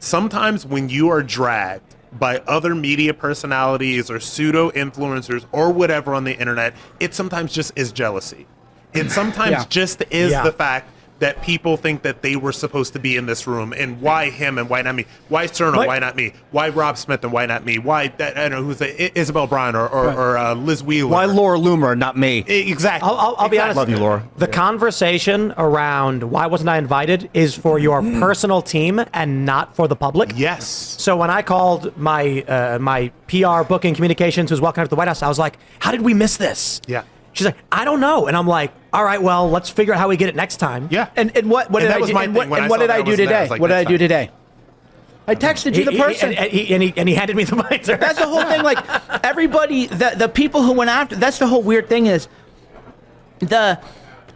sometimes when you are dragged by other media personalities or pseudo influencers or whatever on the internet, it sometimes just is jealousy. It sometimes just is the fact that people think that they were supposed to be in this room, and why him and why not me? Why Cerno, why not me? Why Rob Smith and why not me? Why that, I don't know who's Isabel Bryan or Liz Wheeler? Why Laura Loomer, not me? Exactly. I'll be honest. Love you, Laura. The conversation around why wasn't I invited is for your personal team and not for the public. Yes. So when I called my my PR booking communications who's walking out to the White House, I was like, "How did we miss this?" Yeah. She's like, "I don't know," and I'm like, "All right, well, let's figure out how we get it next time." Yeah. And what did I do? And what did I do today? What did I do today? I texted you the person. And he handed me the mic. That's the whole thing. Like, everybody, the people who went after, that's the whole weird thing is,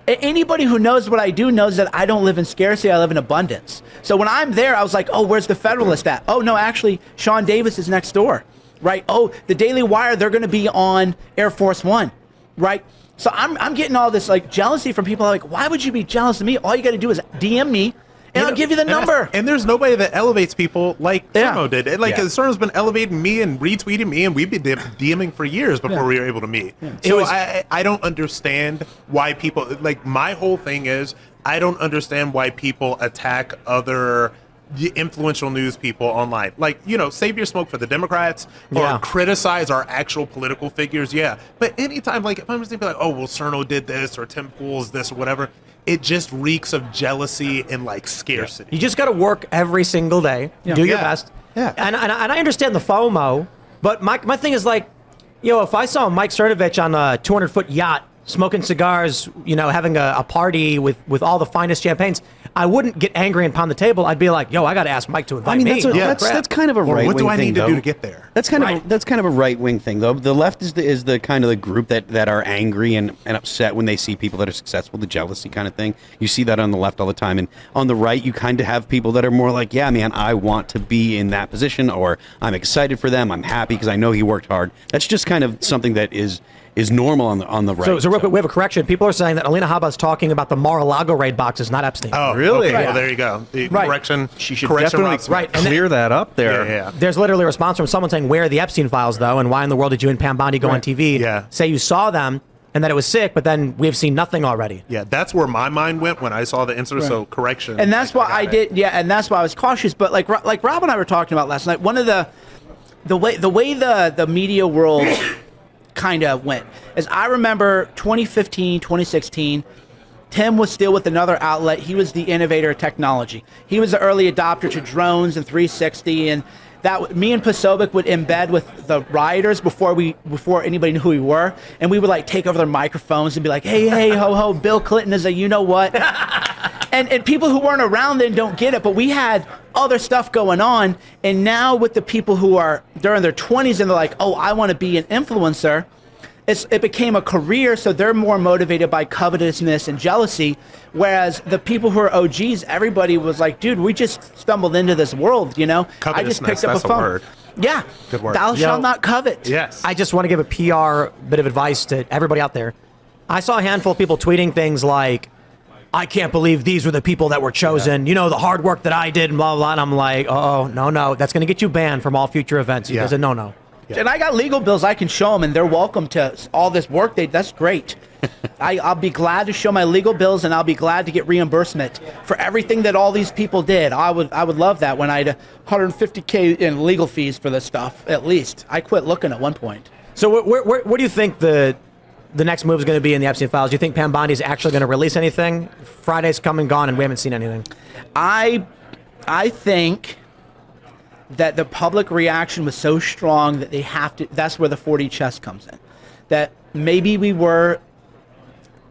anybody who knows what I do knows that I don't live in scarcity, I live in abundance. So when I'm there, I was like, oh, where's the Federalist at? Oh, no, actually, Sean Davis is next door, right? Oh, the Daily Wire, they're going to be on Air Force One, right? So I'm getting all this like jealousy from people like, why would you be jealous of me? All you got to do is DM me, and I'll give you the number. And there's nobody that elevates people like Cerno did. Like, Cerno's been elevating me and retweeting me, and we've been DMing for years before we were able to meet. Yeah. So I don't understand why people, like, my whole thing is, I don't understand why people attack other influential news people online. Like, you know, save your smoke for the Democrats or criticize our actual political figures. Yeah. But anytime, like, if I'm just thinking like, oh, well, Cerno did this or Tim Pool's this or whatever, it just reeks of jealousy and like scarcity. You just got to work every single day, do your best. Yeah. And I understand the FOMO, but my thing is like, if I saw Mike Cernovich on a 200-foot yacht smoking cigars, having a party with all the finest champagnes, I wouldn't get angry and pound the table. I'd be like, yo, I got to ask Mike to invite me. That's kind of a right wing thing. What do I need to do to get there? That's kind of a right wing thing, though. The left is the kind of the group that are angry and upset when they see people that are successful, the jealousy kind of thing. You see that on the left all the time. And on the right, you kind of have people that are more like, yeah, man, I want to be in that position, or I'm excited for them. I'm happy because I know he worked hard. That's just kind of something that is normal on the right. So real quick, we have a correction. People are saying that Alina Habba's talking about the Mar-a-Lago raid boxes, not Epstein. Oh, really? Okay. Well, there you go. Correction. She should definitely clear that up there. Yeah. There's literally a response from someone saying, where are the Epstein files, though? And why in the world did you and Pam Bondi go on TV, say you saw them, and that it was sick, but then we've seen nothing already? Yeah, that's where my mind went when I saw the insert, so correction. And that's why I did, and that's why I was cautious. But like Rob and I were talking about last night, one of the way the media world kind of went is, I remember 2015, 2016, Tim was still with another outlet. He was the innovator of technology. He was the early adopter to drones and 360, and that me and Posobiec would embed with the rioters before anybody knew who we were, and we would like take over their microphones and be like, hey, ho, Bill Clinton is a you-know-what. And people who weren't around then don't get it, but we had other stuff going on, and now with the people who are during their 20s and they're like, oh, I want to be an influencer, it became a career, so they're more motivated by covetousness and jealousy, whereas the people who are OGs, everybody was like, dude, we just stumbled into this world, I just picked up a phone. Word. Yeah. Good word. Thou shalt not covet. Yes. I just want to give a PR bit of advice to everybody out there. I saw a handful of people tweeting things like, I can't believe these were the people that were chosen. The hard work that I did and blah, blah, blah. And I'm like, oh, no. That's going to get you banned from all future events. You guys, no. Yeah. And I got legal bills I can show them, and they're welcome to all this work. That's great. I'll be glad to show my legal bills, and I'll be glad to get reimbursement for everything that all these people did. I would love that when I had $150K in legal fees for this stuff, at least. I quit looking at one point. So where do you think the next move is going to be in the Epstein files? Do you think Pam Bondi is actually going to release anything? Friday's come and gone, and we haven't seen anything. I think that the public reaction was so strong that they have to. That's where the 4D chess comes in. That maybe we were,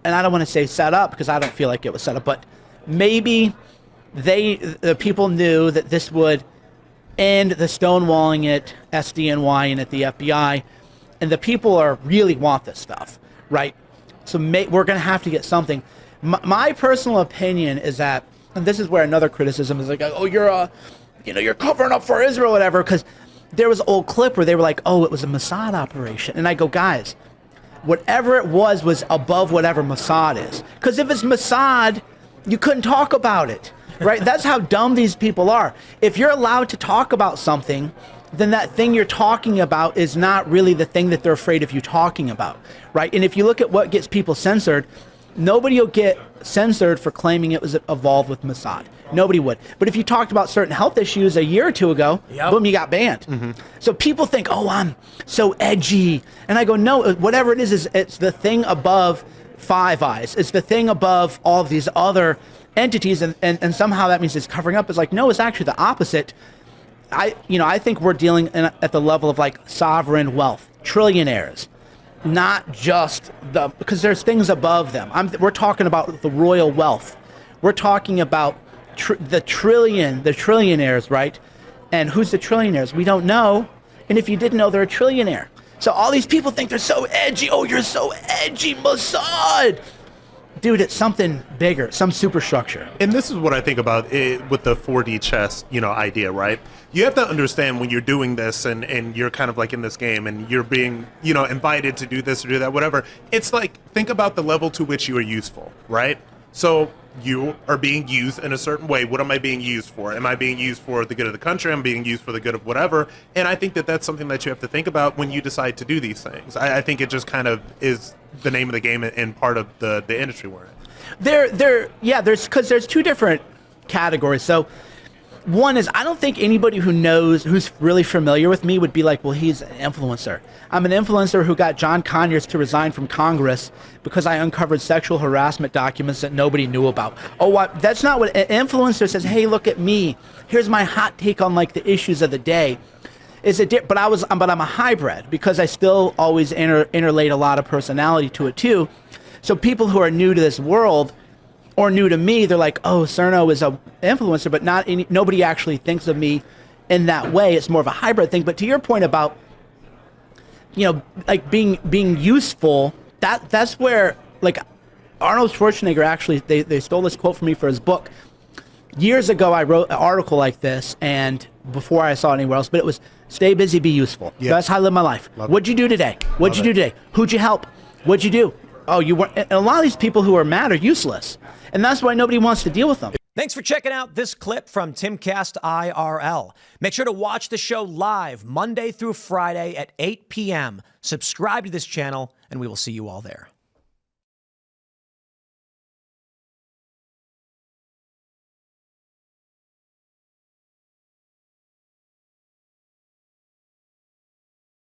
and I don't want to say set up because I don't feel like it was set up, but maybe the people knew that this would end the stonewalling at SDNY and at the FBI, and the people really want this stuff, right? So we're going to have to get something. My personal opinion is that, and this is where another criticism is like, oh, you're covering up for Israel or whatever, because there was an old clip where they were like, oh, it was a Mossad operation. And I go, guys, whatever it was above whatever Mossad is. Because if it's Mossad, you couldn't talk about it. right? That's how dumb these people are. If you're allowed to talk about something, then that thing you're talking about is not really the thing that they're afraid of you talking about, right? And if you look at what gets people censored, nobody will get censored for claiming it was evolved with Mossad. Nobody would. But if you talked about certain health issues a year or two ago, boom, you got banned. So people think, oh, I'm so edgy. And I go, no, whatever it is it's the thing above Five Eyes. It's the thing above all of these other entities. And somehow that means it's covering up. It's like, no, it's actually the opposite. I think we're dealing at the level of like sovereign wealth, trillionaires, not just because there's things above them. We're talking about the royal wealth. We're talking about the trillionaires, right? And who's the trillionaires? We don't know. And if you didn't know, they're a trillionaire. So all these people think they're so edgy. Oh, you're so edgy, Mossad. Dude, it's something bigger, some superstructure. And this is what I think about it with the 4D chess, idea, right? You have to understand when you're doing this and you're kind of like in this game and you're being, invited to do this or do that, whatever. It's like, think about the level to which you are useful, right? So you are being used in a certain way. What am I being used for? Am I being used for the good of the country? I'm being used for the good of whatever. And I think that that's something that you have to think about when you decide to do these things. I think it just kind of is the name of the game and part of the industry we're in. There's two different categories. So one is, I don't think anybody who's really familiar with me would be like, well, he's an influencer. I'm an influencer who got John Conyers to resign from Congress because I uncovered sexual harassment documents that nobody knew about. That's not what an influencer says. Hey, look at me. Here's my hot take on like the issues of the day. But I'm a hybrid because I still always interlate a lot of personality to it too. So people who are new to this world or new to me, they're like, oh, Cerno is an influencer, but nobody actually thinks of me in that way. It's more of a hybrid thing. But to your point about, like being useful, that's where, like, Arnold Schwarzenegger actually, they stole this quote from me for his book. Years ago, I wrote an article like this, and before I saw it anywhere else, but it was, stay busy, be useful. Yeah. That's how I live my life. What'd you do today? What'd you do today? Who'd you help? What'd you do? Oh, you weren't. And a lot of these people who are mad are useless. And that's why nobody wants to deal with them. Thanks for checking out this clip from Timcast IRL. Make sure to watch the show live Monday through Friday at 8 p.m. Subscribe to this channel, and we will see you all there.